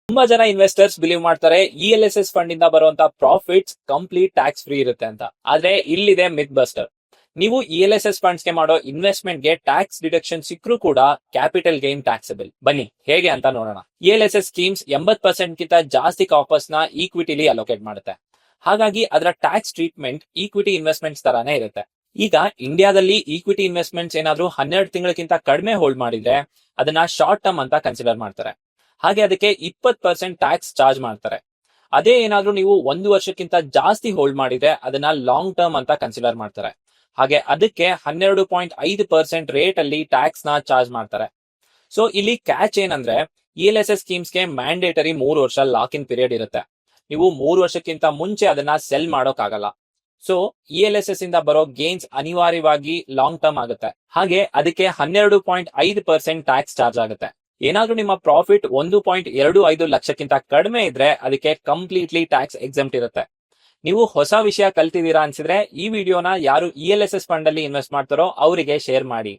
ತುಂಬಾ ಜನ investors believe ಮಾಡ್ತಾರೆ ELSS ಫಂಡ್ ಇಂದ ಬರುವಂತ ಪ್ರಾಫಿಟ್ಸ್ ಕಂಪ್ಲೀಟ್ ಟ್ಯಾಕ್ಸ್ ಫ್ರೀ ಇರುತ್ತೆ ಅಂತ. ಆದ್ರೆ ಇಲ್ಲಿದೆ ಮಿತ್ ಬಸ್ಟರ್. ನೀವು ELSS ಫಂಡ್ಸ್ ಗೆ ಮಾಡೋ ಇನ್ವೆಸ್ಟ್ಮೆಂಟ್ ಗೆ ಟ್ಯಾಕ್ಸ್ ಡಿಡಕ್ಷನ್ ಸಿಕ್ಕರೂ ಕೂಡ ಕ್ಯಾಪಿಟಲ್ ಗೇನ್ ಟ್ಯಾಕ್ಸಬಲ್. ಬನ್ನಿ ಹೇಗೆ ಅಂತ ನೋಡೋಣ. ELSS ಸ್ಕೀಮ್ಸ್ 80% ಗಿಂತ ಜಾಸ್ತಿ ಕಾರ್ಪಸ್ ನ ಈಕ್ವಿಟಿಲಿ ಅಲೋಕೇಟ್ ಮಾಡುತ್ತೆ. ಹಾಗಾಗಿ ಅದರ ಟ್ಯಾಕ್ಸ್ ಟ್ರೀಟ್ಮೆಂಟ್ ಈಕ್ವಿಟಿ ಇನ್ವೆಸ್ಟ್ಮೆಂಟ್ಸ್ ತರಾನೇ ಇರುತ್ತೆ. ಈಗ ಇಂಡಿಯಾದಲ್ಲಿ ಈಕ್ವಿಟಿ ಇನ್ವೆಸ್ಟ್ಮೆಂಟ್ಸ್ ಏನಾದ್ರೂ 12 ತಿಂಗಳಕ್ಕಿಂತ ಕಡಿಮೆ ಹೋಲ್ಡ್ ಮಾಡಿದ್ರೆ ಅದನ್ನ ಶಾರ್ಟ್ ಟರ್ಮ್ ಅಂತ ಕನ್ಸಿಡರ್ ಮಾಡ್ತಾರೆ. ಹಾಗೆ ಅದಕ್ಕೆ 20% ಟ್ಯಾಕ್ಸ್ ಚಾರ್ಜ್ ಮಾಡ್ತಾರೆ. ಅದೇ ಏನಾದ್ರೂ ನೀವು 1 ವರ್ಷಕ್ಕಿಂತ ಜಾಸ್ತಿ ಹೋಲ್ಡ್ ಮಾಡಿದ್ರೆ ಅದನ್ನ ಲಾಂಗ್ ಟರ್ಮ್ ಅಂತ ಕನ್ಸಿಡರ್ ಮಾಡ್ತಾರೆ. ಹಾಗೆ ಅದಕ್ಕೆ 12.5% ರೇಟ್ ಅಲ್ಲಿ ಟ್ಯಾಕ್ಸ್ ನ ಚಾರ್ಜ್ ಮಾಡ್ತಾರೆ. ಸೊ ಇಲ್ಲಿ ಕ್ಯಾಚ್ ಏನಂದ್ರೆ ELSS ಸ್ಕೀಮ್ಸ್ ಗೆ ಮ್ಯಾಂಡೇಟರಿ 3 ವರ್ಷ ಲಾಕ್ ಇನ್ ಪೀರಿಯಡ್ ಇರುತ್ತೆ. ನೀವು 3 ವರ್ಷಕ್ಕಿಂತ ಮುಂಚೆ ಅದನ್ನ ಸೆಲ್ ಮಾಡೋಕ್ಕಾಗಲ್ಲ. ಸೊ ELSS ಇಂದ ಬರೋ ಗೇನ್ಸ್ ಅನಿವಾರ್ಯವಾಗಿ ಲಾಂಗ್ ಟರ್ಮ್ ಆಗುತ್ತೆ. ಹಾಗೆ ಅದಕ್ಕೆ 12.5% ಟ್ಯಾಕ್ಸ್ ಚಾರ್ಜ್ ಆಗುತ್ತೆ. ಏನಾದ್ರೂ ನಿಮ್ಮ ಪ್ರಾಫಿಟ್ 1.25 ಲಕ್ಷಕ್ಕಿಂತ ಕಡಿಮೆ ಇದ್ರೆ ಅದಕ್ಕೆ ಕಂಪ್ಲೀಟ್ಲಿ ಟ್ಯಾಕ್ಸ್ ಎಕ್ಸೆಂಪ್ಟ್ ಇರುತ್ತೆ. ನೀವು ಹೊಸ ವಿಷಯ ಕಲ್ತಿದ್ದೀರಾ ಅನ್ಸಿದ್ರೆ ಈ ವಿಡಿಯೋನ ಯಾರು ELSS ಫಂಡ್ ಅಲ್ಲಿ ಇನ್ವೆಸ್ಟ್ ಮಾಡ್ತಾರೋ ಅವರಿಗೆ ಶೇರ್ ಮಾಡಿ.